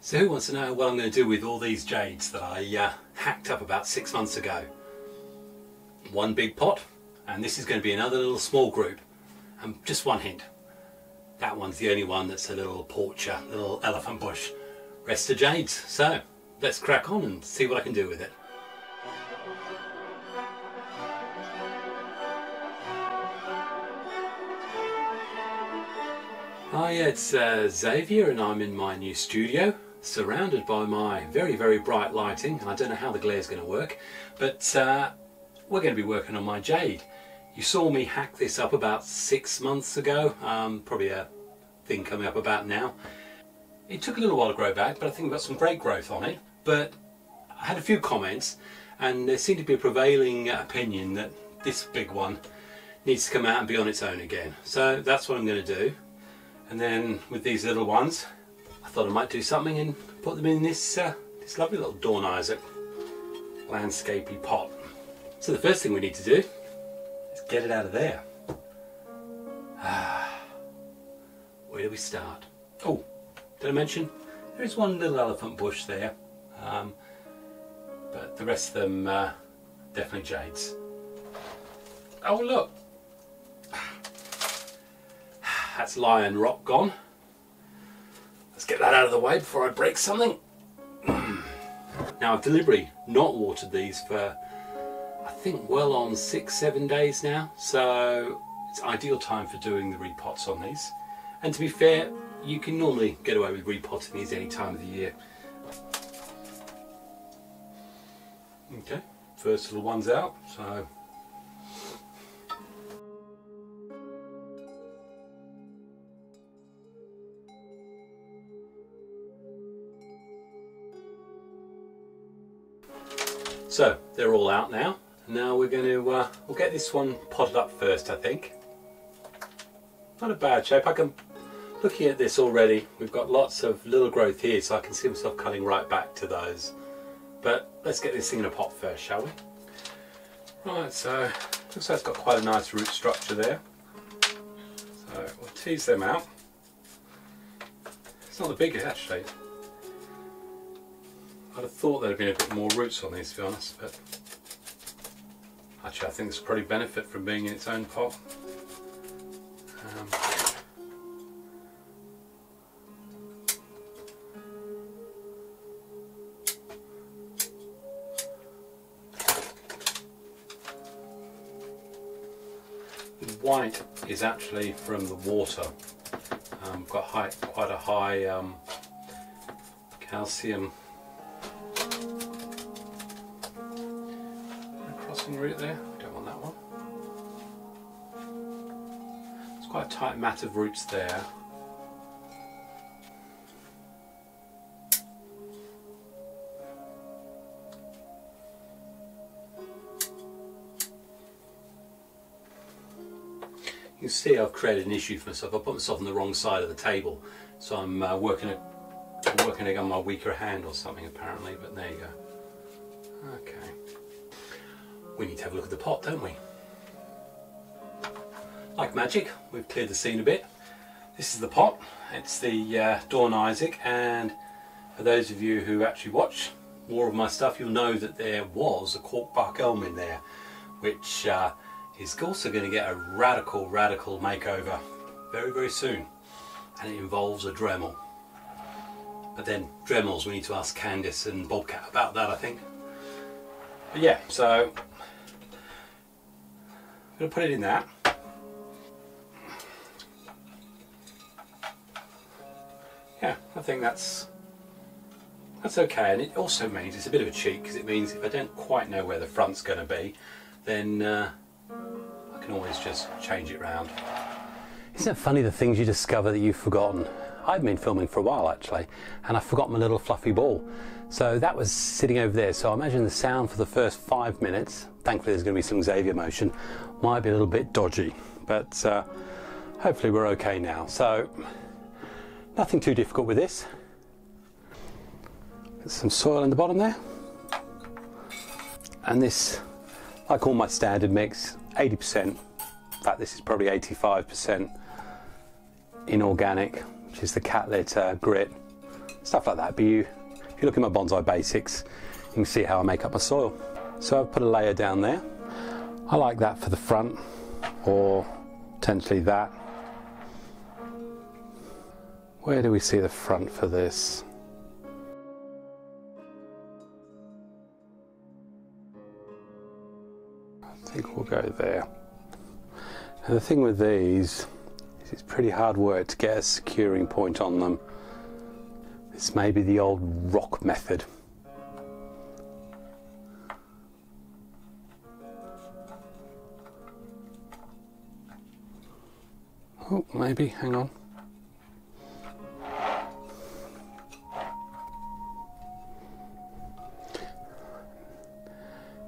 So who wants to know what I'm going to do with all these jades that I hacked up about 6 months ago? One big pot, and this is going to be another little small group. And just one hint, that one's the only one that's a little porcher, little elephant bush. Rest are jades. So let's crack on and see what I can do with it. Hi, it's Xavier, and I'm in my new studio, surrounded by my very, very bright lighting. I don't know how the glare is going to work, but we're going to be working on my jade. You saw me hack this up about 6 months ago, probably a thing coming up about now. It took a little while to grow back, but I think we've got some great growth on it. But I had a few comments, and there seemed to be a prevailing opinion that this big one needs to come out and be on its own again. So that's what I'm going to do. And then with these little ones, I thought I might do something and put them in this this lovely little Deiceramic landscapey pot. So the first thing we need to do is get it out of there. Where do we start? Oh, did I mention there is one little elephant bush there, but the rest of them definitely jades. Oh look! That's lion rock gone. Let's get that out of the way before I break something. Now I've deliberately not watered these for I think well on 6-7 days now, so it's ideal time for doing the repots on these. And to be fair, you can normally get away with repotting these any time of the year. Okay, first little one's out, so they're all out now. Now we're going to we'll get this one potted up first, I think. Not a bad shape. Looking at this already, we've got lots of little growth here, so I can see myself cutting right back to those. But let's get this thing in a pot first, shall we? Right, so looks like it's got quite a nice root structure there. So we'll tease them out. It's not the biggest actually. I'd have thought there'd have been a bit more roots on these, to be honest, but actually I think this will probably benefit from being in its own pot. The white is actually from the water. Got quite a high calcium root there. We don't want that one. It's quite a tight mat of roots there. You can see I've created an issue for myself. I put myself on the wrong side of the table, so I'm working on my weaker hand or something apparently, but there you go. Okay. We need to have a look at the pot, don't we? Like magic, we've cleared the scene a bit. This is the pot. It's the Deiceramic, and for those of you who actually watch more of my stuff, you'll know that there was a cork bark elm in there, which is also going to get a radical makeover very, very soon, and it involves a Dremel. But then Dremels, we need to ask Candice and Bobcat about that, I think. But yeah, so I'm going to put it in that. Yeah, I think that's okay, and it also means it's a bit of a cheat, because it means if I don't quite know where the front's going to be, then I can always just change it round. Isn't it funny the things you discover that you've forgotten? I've been filming for a while actually, and I forgot my little fluffy ball. So that was sitting over there, so I imagine the sound for the first 5 minutes, thankfully there's going to be some Xavier motion, might be a little bit dodgy, but hopefully we're okay now. So nothing too difficult with this. Get some soil in the bottom there, and this, like all my standard mix, 80%, in fact this is probably 85% inorganic, which is the catlit grit. stuff like that. But if you look at my bonsai basics, you can see how I make up my soil. So I've put a layer down there. I like that for the front, or potentially that. Where do we see the front for this? I think we'll go there. And the thing with these is it's pretty hard work to get a securing point on them. This may be the old rock method. Oh, maybe, hang on.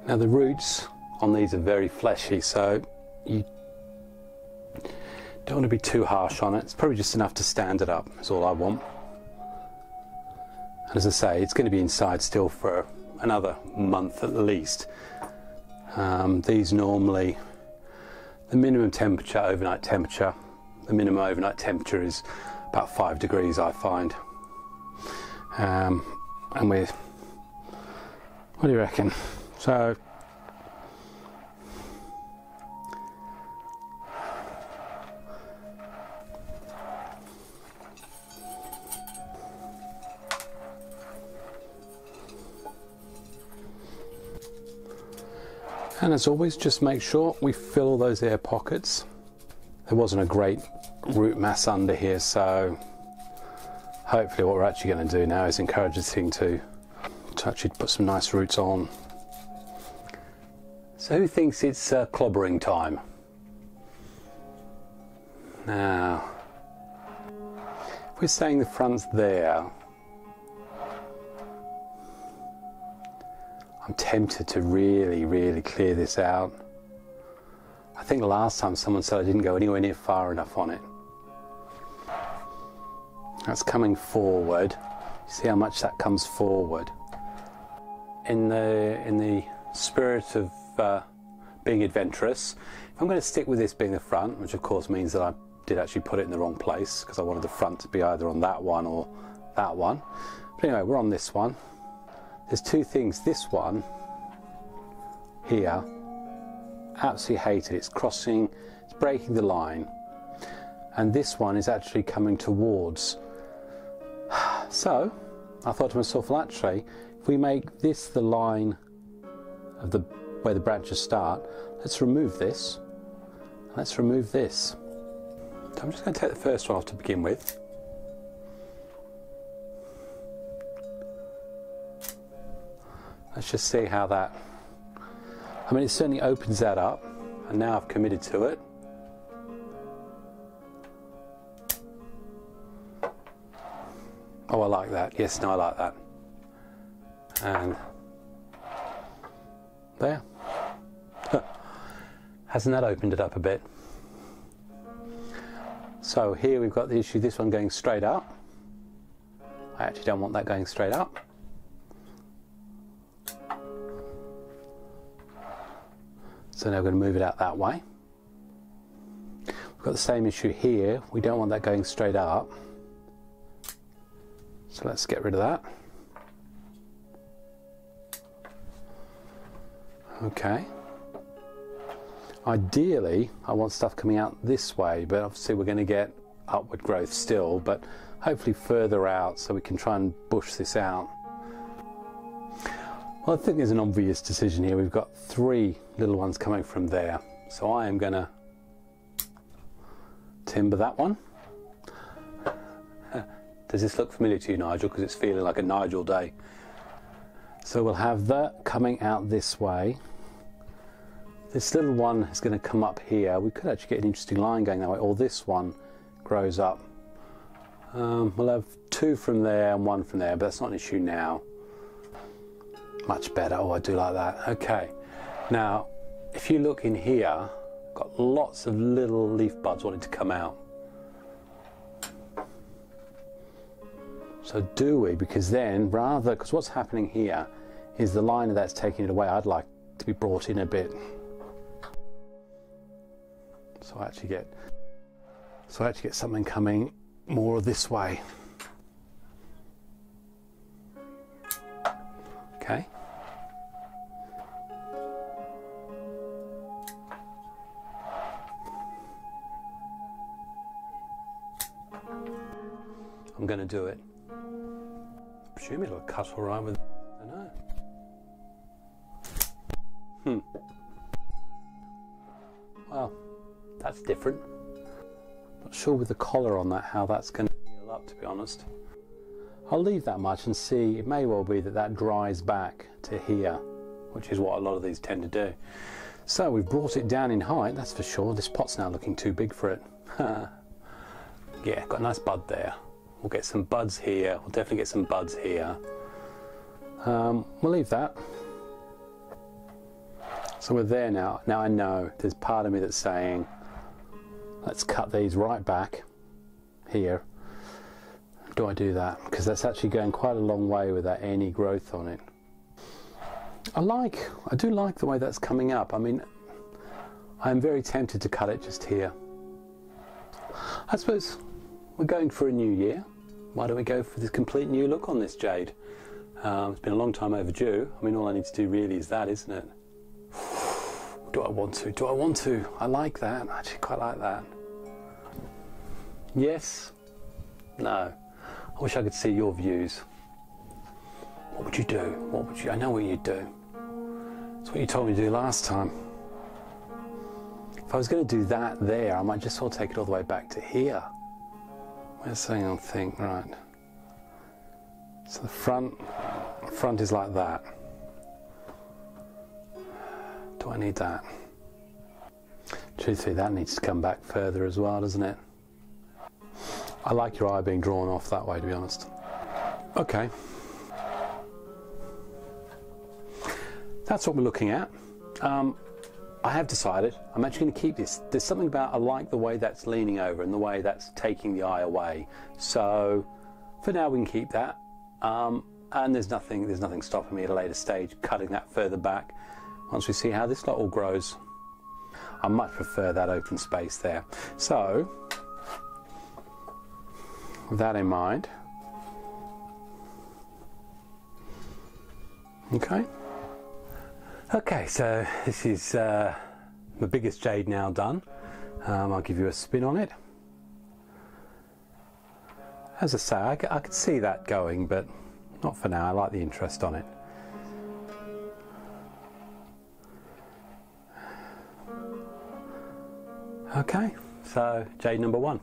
Now the roots on these are very fleshy, so you don't want to be too harsh on it. It's probably just enough to stand it up, is all I want. And as I say, it's going to be inside still for another month at least. These normally, the minimum temperature, overnight temperature, the minimum overnight temperature is about 5 degrees, I find. And we're, what do you reckon? So, and as always, just make sure we fill all those air pockets. There wasn't a great root mass under here, so hopefully what we're actually going to do now is encourage this thing to actually put some nice roots on. So who thinks it's clobbering time? Now, if we're saying the front's there, I'm tempted to really clear this out. I think last time someone said I didn't go anywhere near far enough on it. That's coming forward. See how much that comes forward. In the spirit of being adventurous, if I'm going to stick with this being the front, which of course means that I did actually put it in the wrong place because I wanted the front to be either on that one or that one. But anyway, we're on this one. There's two things. This one here, absolutely hate it. It's crossing, it's breaking the line. And this one is actually coming towards. So I thought to myself, well, actually, if we make this the line of where the branches start, let's remove this. Let's remove this. So I'm just going to take the first one off to begin with. Let's just see how that, I mean, it certainly opens that up, and now I've committed to it. Oh, I like that. Yes, no, I like that. And there. Hasn't that opened it up a bit? So here we've got the issue, this one going straight up. I actually don't want that going straight up. So now we're going to move it out that way. We've got the same issue here. We don't want that going straight up. So let's get rid of that. Okay. Ideally, I want stuff coming out this way, but obviously we're going to get upward growth still, but hopefully further out so we can try and bush this out. Well, I think there's an obvious decision here. We've got 3 little ones coming from there. So I am going to timber that one. Does this look familiar to you, Nigel? Because it's feeling like a Nigel day. So we'll have that coming out this way. This little one is going to come up here. We could actually get an interesting line going that way, or this one grows up. We'll have 2 from there and 1 from there, but that's not an issue now. Much better. Oh, I do like that. Okay. Now, if you look in here, got lots of little leaf buds wanting to come out. So do we? Because then, because what's happening here is the line that's taking it away. I'd like to be brought in a bit. So I actually get something coming more this way. Okay. I'm going to do it. I presume it'll cut all right with, I don't know. Well, that's different. Not sure with the collar on that how that's going to heal up, to be honest. I'll leave that much and see. It may well be that that dries back to here, which is what a lot of these tend to do. So we've brought it down in height, that's for sure. This pot's now looking too big for it. Yeah, got a nice bud there. We'll get some buds here. We'll definitely get some buds here. We'll leave that. So we're there now. Now I know there's part of me that's saying, let's cut these right back here. Do I do that? Because that's actually going quite a long way without any growth on it. I do like the way that's coming up. I mean, I'm very tempted to cut it just here. I suppose we're going for a new year. Why don't we go for this complete new look on this jade? It's been a long time overdue. I mean, all I need to do really is that, isn't it? Do I want to? Do I want to? I like that. I actually quite like that. Yes? No. I wish I could see your views. What would you do? What would you? I know what you'd do. It's what you told me to do last time. If I was going to do that there, I might just sort of take it all the way back to here. Where's something I'll think, right. So the front is like that. Do I need that? Truthfully, that needs to come back further as well, doesn't it? I like your eye being drawn off that way, to be honest. Okay. That's what we're looking at. I have decided I'm actually going to keep this. There's something about I like the way that's leaning over and the way that's taking the eye away. So for now we can keep that. And there's nothing stopping me at a later stage cutting that further back once we see how this lot all grows. I much prefer that open space there. So with that in mind, okay, so this is the biggest jade now done. I'll give you a spin on it. As I say, I could see that going, but not for now. I like the interest on it. Okay, so jade number 1.